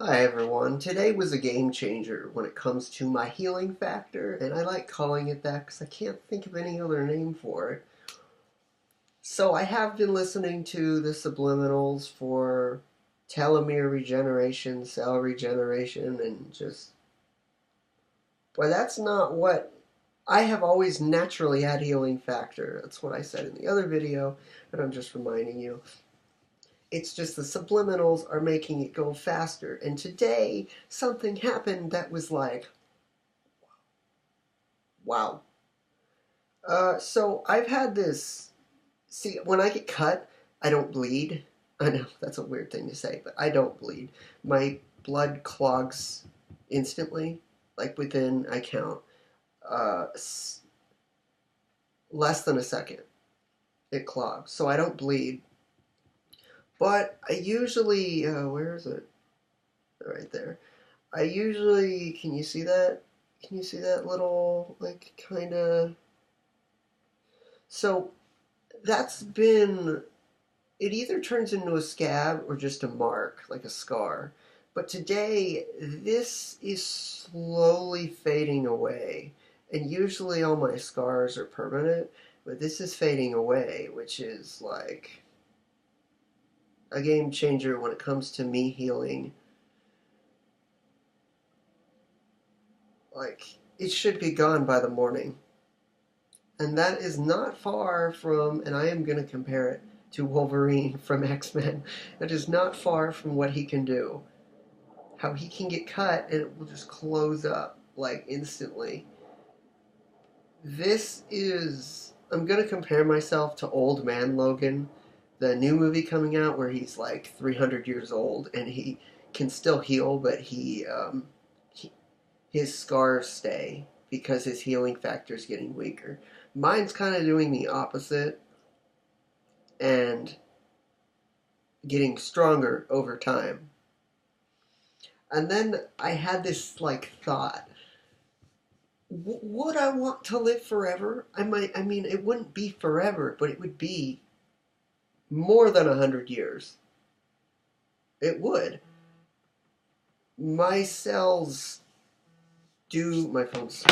Hi everyone. Today was a game changer when it comes to my healing factor, and I like calling it that because I can't think of any other name for it. So I have been listening to the subliminals for telomere regeneration, cell regeneration, and just, well, that's not what I have always naturally had healing factor. That's what I said in the other video, but I'm just reminding you. It's just the subliminals are making it go faster. And today, something happened that was like, wow. So I've had this. See, when I get cut, I don't bleed. I know that's a weird thing to say, but I don't bleed. My blood clogs instantly, like within, I count, uh, less than a second. It clogs. So I don't bleed. But I usually, where is it? Right there. I usually, can you see that? Can you see that little, like, kind of? So that's been, it either turns into a scab or just a mark, like a scar. But today, this is slowly fading away. And usually all my scars are permanent, but this is fading away, which is like a game changer when it comes to me healing. Like, it should be gone by the morning. And that is not far from, and I am going to compare it to Wolverine from X-Men. That is not far from what he can do. How he can get cut and it will just close up, like, instantly. This is, I'm going to compare myself to Old Man Logan, the new movie coming out where he's like 300 years old and he can still heal, but he his scars stay because his healing factor is getting weaker. Mine's kind of doing the opposite and getting stronger over time. And then I had this like thought, would I want to live forever? I mean, it wouldn't be forever, but it would be more than 100 years. It would. My cells do, my phone's,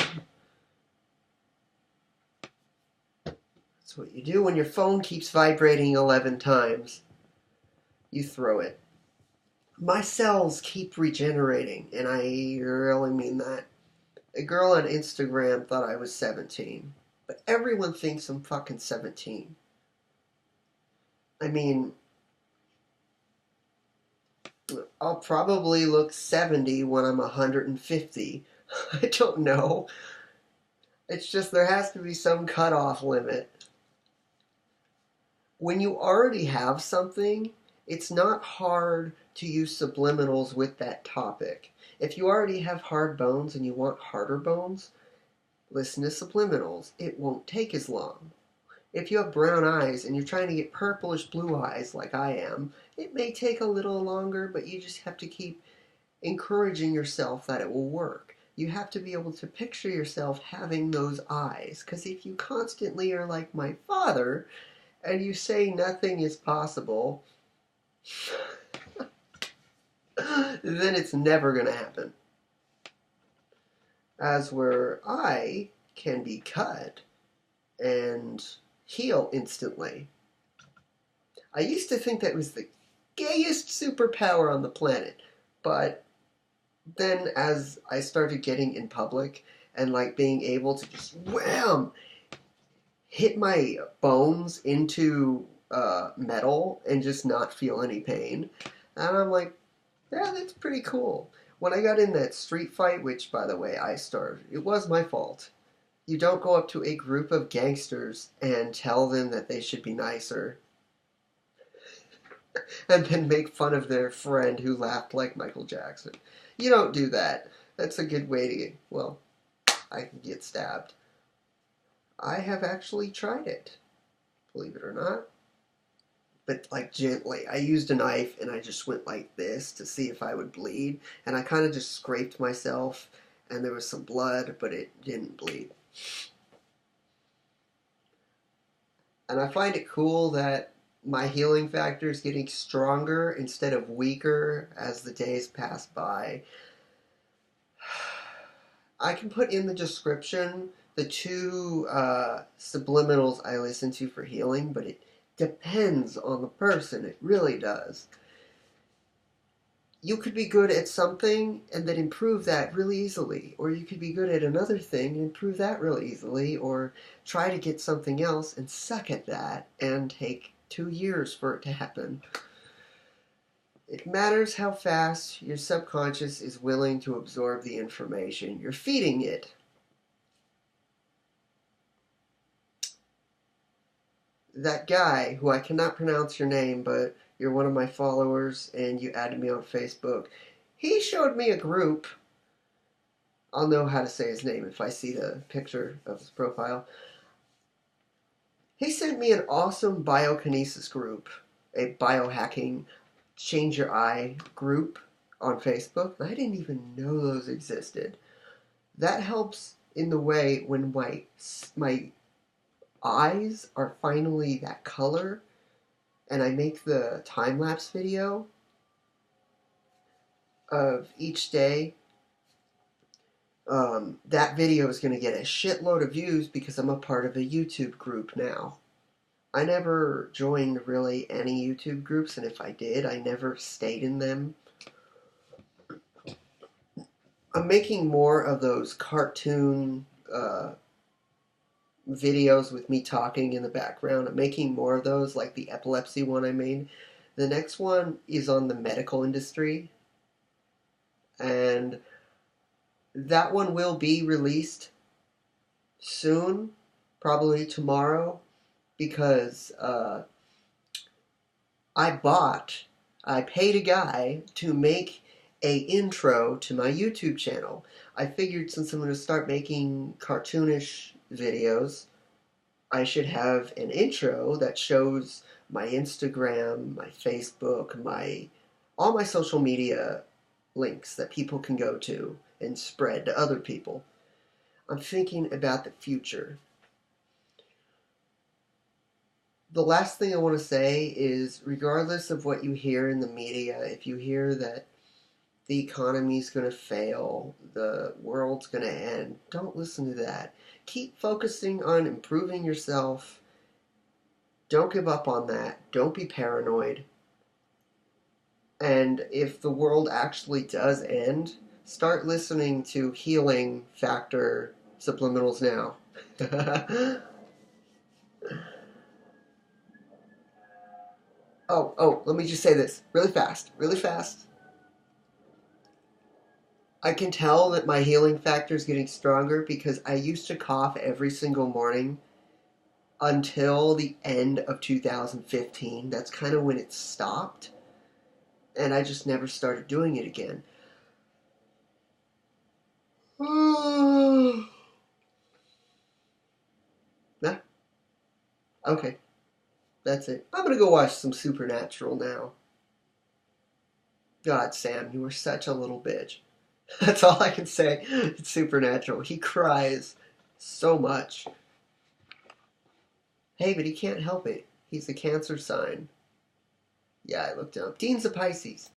that's what you do when your phone keeps vibrating 11 times. You throw it. My cells keep regenerating, and I really mean that. A girl on Instagram thought I was 17, but everyone thinks I'm fucking 17. I mean, I'll probably look 70 when I'm 150. I don't know. It's just there has to be some cutoff limit. When you already have something, it's not hard to use subliminals with that topic. If you already have hard bones and you want harder bones, listen to subliminals. It won't take as long. If you have brown eyes and you're trying to get purplish blue eyes like I am, it may take a little longer, but you just have to keep encouraging yourself that it will work. You have to be able to picture yourself having those eyes, because if you constantly are like my father and you say nothing is possible, then it's never going to happen. As where I can be cut and heal instantly. I used to think that was the gayest superpower on the planet, but then as I started getting in public and like being able to just wham, hit my bones into metal and just not feel any pain, and I'm like, yeah, that's pretty cool. When I got in that street fight, which by the way I started, it was my fault. You don't go up to a group of gangsters and tell them that they should be nicer and then make fun of their friend who laughed like Michael Jackson. You don't do that. That's a good way to get, well, I can get stabbed. I have actually tried it, believe it or not. But like gently. I used a knife and I just went like this to see if I would bleed. And I kind of just scraped myself and there was some blood, but it didn't bleed. And I find it cool that my healing factor is getting stronger instead of weaker as the days pass by. I can put in the description the two subliminals I listen to for healing, but it depends on the person. It really does. You could be good at something and then improve that really easily, or you could be good at another thing and improve that really easily, or try to get something else and suck at that and take 2 years for it to happen. It matters how fast your subconscious is willing to absorb the information you're feeding it. That guy, who I cannot pronounce your name, but you're one of my followers and you added me on Facebook, he showed me a group. I'll know how to say his name if I see the picture of his profile. He sent me an awesome biokinesis group, a biohacking change your eye group on Facebook. I didn't even know those existed. That helps in the way when my eyes are finally that color and I make the time-lapse video of each day. That video is going to get a shitload of views because I'm a part of a YouTube group now. I never joined really any YouTube groups, and if I did, I never stayed in them. I'm making more of those cartoon videos with me talking in the background. I'm making more of those, like the epilepsy one I made. The next one is on the medical industry, and that one will be released soon, probably tomorrow, because I paid a guy to make a intro to my YouTube channel. I figured since I'm going to start making cartoonish videos, I should have an intro that shows my Instagram, my Facebook, all my social media links that people can go to and spread to other people. I'm thinking about the future. The last thing I want to say is, regardless of what you hear in the media, if you hear that the economy's going to fail, the world's going to end, don't listen to that. Keep focusing on improving yourself. Don't give up on that. Don't be paranoid. And if the world actually does end, start listening to healing factor subliminals now. Let me just say this really fast, really fast. I can tell that my healing factor is getting stronger because I used to cough every single morning until the end of 2015. That's kind of when it stopped. And I just never started doing it again. Nah? Okay. That's it. I'm gonna go watch some Supernatural now. God, Sam, you were such a little bitch. That's all I can say. It's Supernatural. He cries so much. Hey, but he can't help it. He's a Cancer sign. Yeah, I looked him up. Dean's a Pisces.